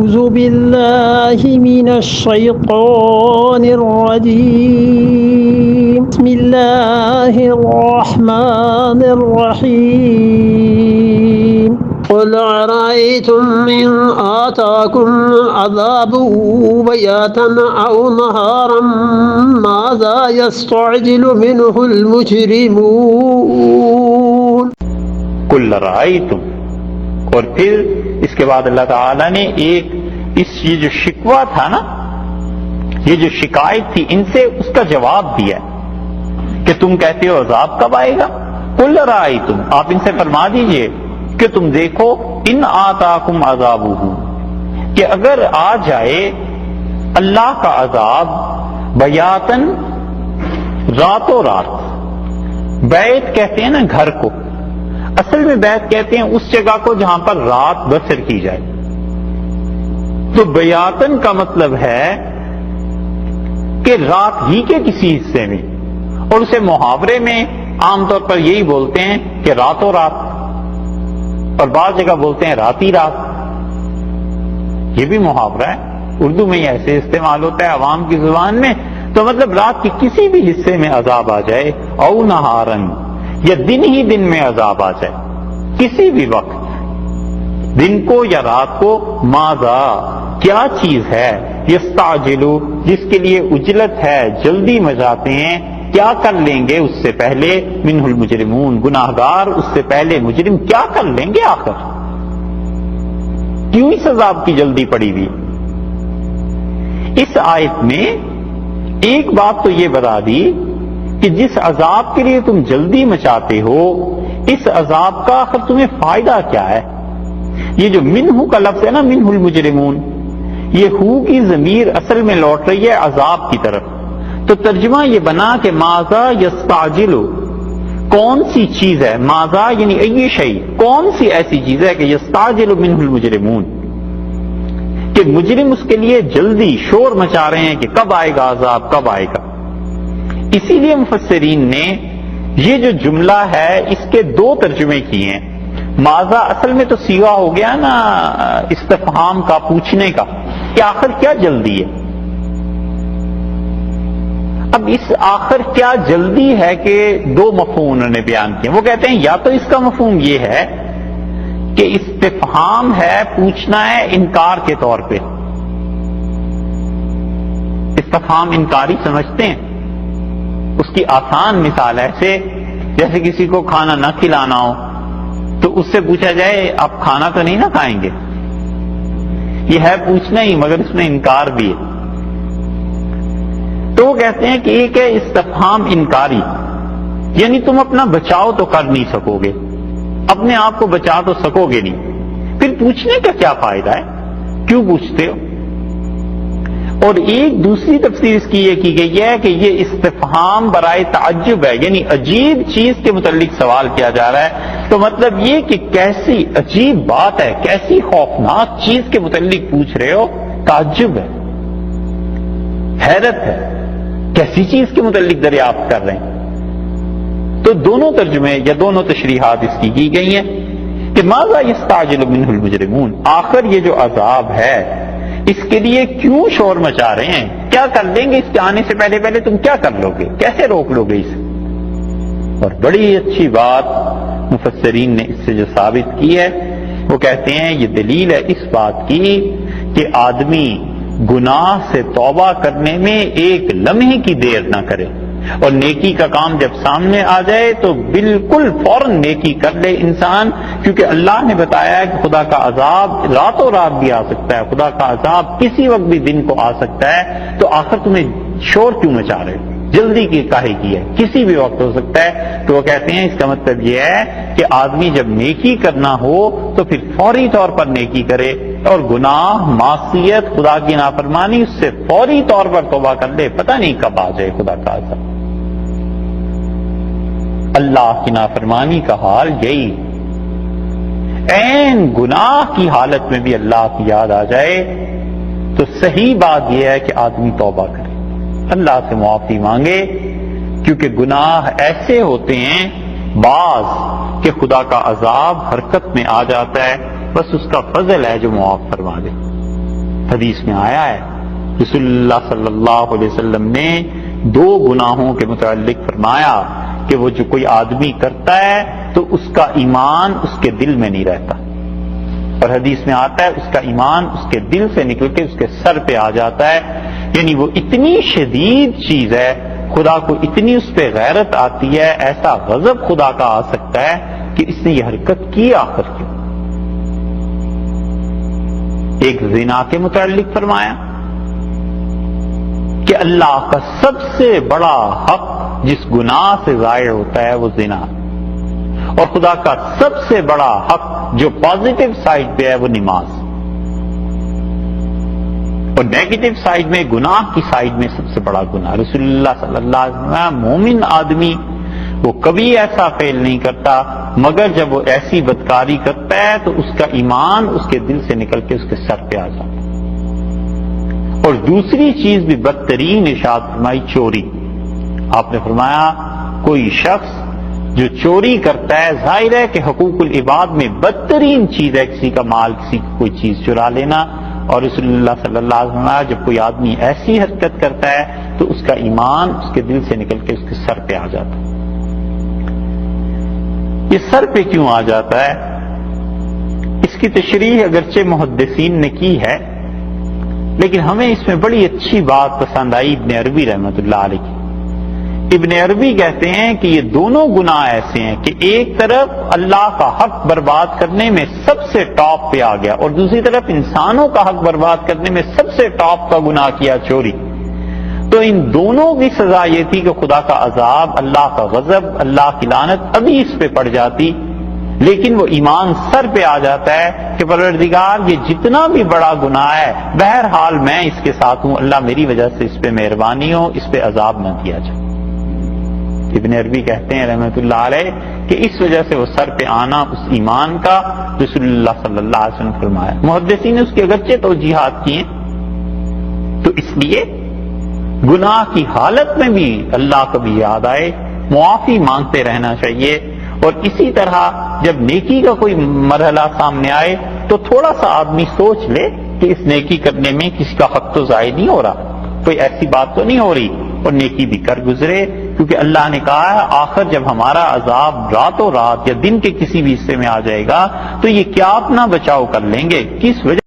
أعوذ بالله من الشيطان الرجيم بسم الله الرحمن الرحيم قل أرأيتم إن آتاكم عذابه بياتا أو نهارا ماذا يستعجل منه المجرمون قل رأيتم. اور پھر اس کے بعد اللہ تعالیٰ نے یہ جو شکوہ تھا نا، یہ جو شکایت تھی ان سے، اس کا جواب دیا کہ تم کہتے ہو عذاب کب آئے گا. قل رأیتم، آپ ان سے فرما دیجئے کہ تم دیکھو، ان آتاکم عذابہ، کہ اگر آ جائے اللہ کا عذاب بیاتن، راتوں رات. بیت کہتے ہیں نا گھر کو، اصل میں بیت کہتے ہیں اس جگہ کو جہاں پر رات بسر کی جائے. تو بیاتن کا مطلب ہے کہ رات ہی کے کسی حصے میں، اور اسے محاورے میں عام طور پر یہی بولتے ہیں کہ راتوں رات، اور بعض جگہ بولتے ہیں راتی رات. یہ بھی محاورہ ہے، اردو میں ہی ایسے استعمال ہوتا ہے عوام کی زبان میں. تو مطلب رات کے کسی بھی حصے میں عذاب آ جائے، او نہارن، یا دن ہی دن میں عذاب آ جائے، کسی بھی وقت، دن کو یا رات کو، ماذا، کیا چیز ہے، یستعجلو، جس کے لیے اجلت ہے، جلدی مچاتے ہیں، کیا کر لیں گے اس سے پہلے، منہ المجرمون، گناہگار اس سے پہلے مجرم کیا کر لیں گے آخر، کیوں اس عذاب کی جلدی پڑی ہوئی. اس آیت میں ایک بات تو یہ بتا دی کہ جس عذاب کے لیے تم جلدی مچاتے ہو، اس عذاب کا آخر تمہیں فائدہ کیا ہے. یہ جو منہ کا لفظ ہے نا، منہ المجرمون، یہ ہو کی ضمیر اصل میں لوٹ رہی ہے عذاب کی طرف. تو ترجمہ یہ بنا کہ ماذا یستعجلو، کون سی چیز ہے، ماذا یعنی ای شیء، کون سی ایسی چیز ہے کہ یستعجل منہ المجرمون، کہ مجرم اس کے لیے جلدی شور مچا رہے ہیں کہ کب آئے گا عذاب، کب آئے گا. اسی لیے مفسرین نے یہ جو جملہ ہے اس کے دو ترجمے کیے ہیں. ماذا اصل میں تو صیغہ ہو گیا نا استفہام کا، پوچھنے کا، کہ آخر کیا جلدی ہے. اب اس آخر کیا جلدی ہے کہ دو مفہوم انہوں نے بیان کیے. وہ کہتے ہیں یا تو اس کا مفہوم یہ ہے کہ استفہام ہے، پوچھنا ہے انکار کے طور پہ، استفہام انکاری سمجھتے ہیں. اس کی آسان مثال ایسے جیسے کسی کو کھانا نہ کھلانا ہو تو اس سے پوچھا جائے آپ کھانا تو نہیں نہ کھائیں گے. یہ ہے پوچھنا ہی، مگر اس میں انکار بھی ہے. تو وہ کہتے ہیں کہ ایک ہے استفہام انکاری، یعنی تم اپنا بچاؤ تو کر نہیں سکو گے، اپنے آپ کو بچا تو سکو گے نہیں، پھر پوچھنے کا کیا فائدہ ہے، کیوں پوچھتے ہو. اور ایک دوسری تفسیر اس کی یہ کی گئی ہے کہ یہ استفہام برائے تعجب ہے، یعنی عجیب چیز کے متعلق سوال کیا جا رہا ہے. تو مطلب یہ کہ کیسی عجیب بات ہے، کیسی خوفناک چیز کے متعلق پوچھ رہے ہو، تعجب ہے، حیرت ہے، کیسی چیز کے متعلق دریافت کر رہے ہیں. تو دونوں ترجمے یا دونوں تشریحات اس کی گئی ہیں کہ ماذا یستعجل منہ المجرمون، آخر یہ جو عذاب ہے اس کے لیے کیوں شور مچا رہے ہیں، کیا کر لیں گے اس کے آنے سے پہلے پہلے، تم کیا کر لو گے، کیسے روک لو گے اسے. اور بڑی اچھی بات مفسرین نے اس سے جو ثابت کی ہے وہ کہتے ہیں یہ دلیل ہے اس بات کی کہ آدمی گناہ سے توبہ کرنے میں ایک لمحے کی دیر نہ کرے، اور نیکی کا کام جب سامنے آ جائے تو بالکل فوراً نیکی کر لے انسان. کیونکہ اللہ نے بتایا ہے کہ خدا کا عذاب راتوں رات بھی آ سکتا ہے، خدا کا عذاب کسی وقت بھی دن کو آ سکتا ہے. تو آخر تمہیں شور کیوں مچا رہے، جلدی کی کاہے کی ہے، کسی بھی وقت ہو سکتا ہے. تو وہ کہتے ہیں اس کا مطلب یہ ہے کہ آدمی جب نیکی کرنا ہو تو پھر فوری طور پر نیکی کرے، اور گناہ، معصیت، خدا کی نافرمانی، اس سے فوری طور پر توبہ کر لے، پتہ نہیں کب آ جائے خدا کا عذاب. اللہ کی نافرمانی کا حال یہی، عین گناہ کی حالت میں بھی اللہ کی یاد آ جائے تو صحیح بات یہ ہے کہ آدمی توبہ کرے، اللہ سے معافی مانگے. کیونکہ گناہ ایسے ہوتے ہیں بعض کہ خدا کا عذاب حرکت میں آ جاتا ہے، بس اس کا فضل ہے جو معاف فرما دے. حدیث میں آیا ہے، رسول اللہ صلی اللہ علیہ وسلم نے 2 گناہوں کے متعلق فرمایا کہ وہ جو کوئی آدمی کرتا ہے تو اس کا ایمان اس کے دل میں نہیں رہتا، اور حدیث میں آتا ہے اس کا ایمان اس کے دل سے نکل کے اس کے سر پہ آ جاتا ہے، یعنی وہ اتنی شدید چیز ہے، خدا کو اتنی اس پہ غیرت آتی ہے، ایسا غضب خدا کا آ سکتا ہے کہ اس نے یہ حرکت کی آخر کیوں۔ ایک زنا کے متعلق فرمایا کہ اللہ کا سب سے بڑا حق جس گناہ سے ضائع ہوتا ہے وہ زنا، اور خدا کا سب سے بڑا حق جو پازیٹو سائڈ پہ ہے وہ نماز، اور نیگیٹو سائڈ میں گناہ کی سائڈ میں سب سے بڑا گناہ۔ رسول اللہ صلی اللہ علیہ وسلم، مومن آدمی وہ کبھی ایسا فعل نہیں کرتا مگر جب وہ ایسی بدکاری کرتا ہے تو اس کا ایمان اس کے دل سے نکل کے اس کے سر پہ آ جاتا ہے۔ اور دوسری چیز بھی بدترین ارشاد فرمائی، چوری۔ آپ نے فرمایا کوئی شخص جو چوری کرتا ہے، ظاہر ہے کہ حقوق العباد میں بدترین چیز ہے کسی کا مال، کسی کی کوئی چیز چرا لینا، اور رسول اللہ صلی اللہ علیہ وسلم جب کوئی آدمی ایسی حرکت کرتا ہے تو اس کا ایمان اس کے دل سے نکل کے اس کے سر پہ آ جاتا ہے۔ یہ سر پہ کیوں آ جاتا ہے؟ اس کی تشریح اگرچہ محدثین نے کی ہے، لیکن ہمیں اس میں بڑی اچھی بات پسند آئی ابن عربی رحمۃ اللہ علیہ کی۔ ابن عربی کہتے ہیں کہ یہ دونوں گناہ ایسے ہیں کہ ایک طرف اللہ کا حق برباد کرنے میں سب سے ٹاپ پہ آ گیا، اور دوسری طرف انسانوں کا حق برباد کرنے میں سب سے ٹاپ کا گناہ کیا، چوری۔ تو ان دونوں کی سزا یہ تھی کہ خدا کا عذاب، اللہ کا غضب، اللہ کی لعنت ابھی اس پہ پڑ جاتی، لیکن وہ ایمان سر پہ آ جاتا ہے کہ پروردگار یہ جتنا بھی بڑا گناہ ہے بہرحال میں اس کے ساتھ ہوں، اللہ میری وجہ سے اس پہ مہربانی ہو، اس پہ عذاب نہ دیا جائے۔ ابن عربی کہتے ہیں رحمۃ اللہ علیہ کہ اس وجہ سے وہ سر پہ آنا اس ایمان کا رسول اللہ صلی اللہ علیہ وسلم فرمایا۔ محدثین نے اس کی اگرچہ توجیحات کی ہیں، تو اس لیے گناہ کی حالت میں بھی اللہ کو بھی یاد آئے، معافی مانگتے رہنا چاہیے، اور اسی طرح جب نیکی کا کوئی مرحلہ سامنے آئے تو تھوڑا سا آدمی سوچ لے کہ اس نیکی کرنے میں کسی کا حق تو ضائع نہیں ہو رہا، کوئی ایسی بات تو نہیں ہو رہی، اور نیکی بھی کر گزرے، کیونکہ اللہ نے کہا ہے آخر جب ہمارا عذاب راتوں رات یا دن کے کسی بھی حصے میں آ جائے گا تو یہ کیا اپنا بچاؤ کر لیں گے، کس وجہ